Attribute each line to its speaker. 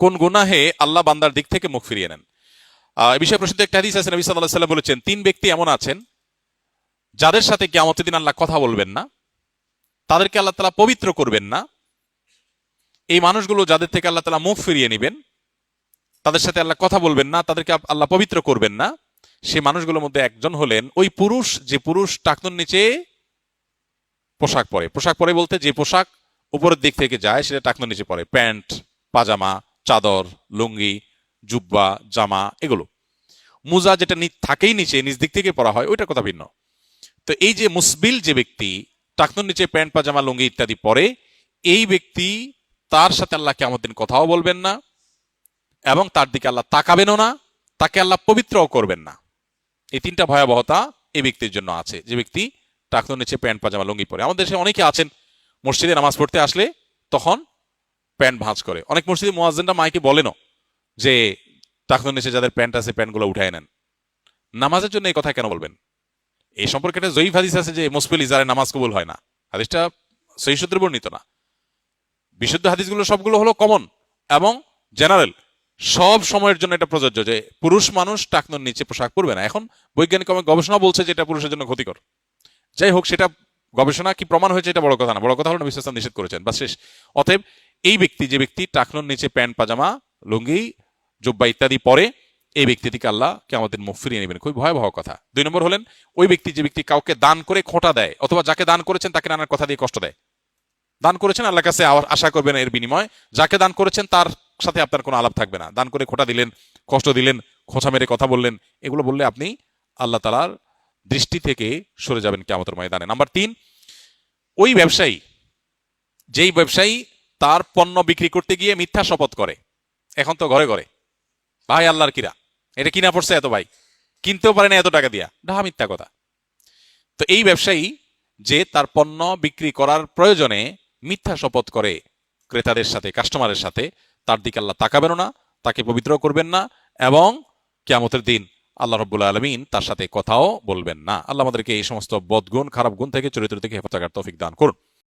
Speaker 1: কোন গুনাহে আল্লাহ বান্দার দিক থেকে মুখ ফিরিয়ে নেন। এই বিষয়ে প্রসিদ্ধ একটা হাদিস আছে, নবী সাল্লাল্লাহু আলাইহি ওয়াসাল্লাম বলেছেন, 3 ব্যক্তি এমন আছেন যাদের সাথে কিয়ামতের দিন আল্লাহ কথা বলবেন না, তাদেরকে আল্লাহ তাআলা পবিত্র করবেন না। এই মানুষগুলো যাদের থেকে আল্লাহ তাআলা মুখ ফিরিয়ে নেবেন, তাদের সাথে আল্লাহ কথা বলবেন না, তাদেরকে আল্লাহ পবিত্র করবেন না, সেই মানুষগুলোর মধ্যে একজন হলেন ওই পুরুষ, যে পুরুষ টাকনুর নিচে পোশাক পরে। পোশাক পরে বলতে যে পোশাক উপরের দিক থেকে যায় সেটা টাকনুর নিচে পরে, প্যান্ট, পাজামা, চাদর, লুঙ্গি, জুব্বা, জামা, এগুলো। মুজা যেটা থাকেই নিচে, নিচ দিক থেকে পরা হয়, ওইটার কথা ভিন্ন। তো এই যে মুসবিল যে ব্যক্তি টাকনুর নিচে প্যান্ট, পাজামা, লুঙ্গি ইত্যাদি পরে, এই ব্যক্তি, তার সাথে আল্লাহ কিয়ামতের দিন কথাও বলবেন না এবং তার দিকে আল্লাহ তাকাবেনও না, তাকে আল্লাহ পবিত্রও করবেন না। এই 3টা ভয়াবহতা এই ব্যক্তির জন্য আছে, যে ব্যক্তি টাকনুর নিচে প্যান্ট, পাজামা, লুঙ্গি পরে। আমাদের দেশে অনেকে আছেন মসজিদে নামাজ পড়তে আসলে তখন প্যান্ট ভাঁজ করে। অনেক মসজিদে মুয়াজ্জিনরা মাইকে বলেনও যে টাকনুর নিচে যাদের প্যান্ট আছে প্যান্টগুলো উঠায় নেন। নামাজের জন্য এই কথা কেন বলবেন? এই সম্পর্কে একটা জয়ীফ হাদিস আছে যে মুসবিল ইজারে নামাজ কবুল হয় না। হাদিসটা সহিহ সূত্রে বর্ণিত না। বিশুদ্ধ হাদিসগুলো সবগুলো হলো কমন এবং জেনারেল, সব সময়ের জন্য এটা প্রযোজ্য যে পুরুষ মানুষ টাকনুর নিচে পোশাক পরবে না। এখন বৈজ্ঞানিক গবেষণা বলছে যে এটা পুরুষের জন্য ক্ষতিকর। যাই হোক, সেটা গবেষণা কি প্রমাণ হয়েছে এটা বড় কথা না, বড় কথা হলো নবী সাল্লাল্লাহু আলাইহি ওয়াসাল্লাম নিষেধ করেছেন, বাস শেষ। অতএব এই ব্যক্তি, যে ব্যক্তি টাকনুর নিচে প্যান্ট, পাজামা, লুঙ্গি, জুব্বা ইত্যাদি পরে, এই ব্যক্তি থেকে আল্লাহ কিয়ামতের মুখ ফিরিয়ে নেবেন। খুবই ভয়াবহ কথা। 2 নম্বর হলেন ওই ব্যক্তি, যে ব্যক্তি কাউকে দান করে খোঁটা দেয়, অথবা যাকে দান করেছেন তাকে নানান কথা দিয়ে কষ্ট দেয়। দান করেছেন, আল্লাহর কাছে আশা করবেন এর বিনিময়, যাকে দান করেছেন তার সাথে আপনার কোনো আলাপ থাকবে না। দান করে খোঁটা দিলেন, কষ্ট দিলেন, খোঁচা মেরে কথা বললেন, এগুলো বললে আপনি আল্লাহ তাআলার দৃষ্টি থেকে সরে যাবেন কিয়ামতের ময়দানে। নাম্বার 3, ওই ব্যবসায়ী, যেই ব্যবসায়ী তার পণ্য বিক্রি করতে গিয়ে মিথ্যা শপথ করে। এখন তো ঘরে ঘরে, ভাই আল্লাহর কিরা, এটা কিনা পড়ছে এত, ভাই কিনতেও পারে না এত টাকা দিয়া, ডাহা মিথ্যা কথা। তো এই ব্যবসায়ী যে তার পণ্য বিক্রি করার প্রয়োজনে মিথ্যা শপথ করে ক্রেতাদের সাথে, কাস্টমারের সাথে, তার দিকে আল্লাহ তাকাবেন না, তাকে পবিত্র করবেন না এবং কিয়ামতের দিন আল্লাহ রাব্বুল আলামিন তার সাথে কথাও বলবেন না। আল্লাহ আমাদেরকে এই সমস্ত বদগুণ, খারাপ গুণ থেকে, চরিত্র থেকে হেফাজত করার তৌফিক দান করুন।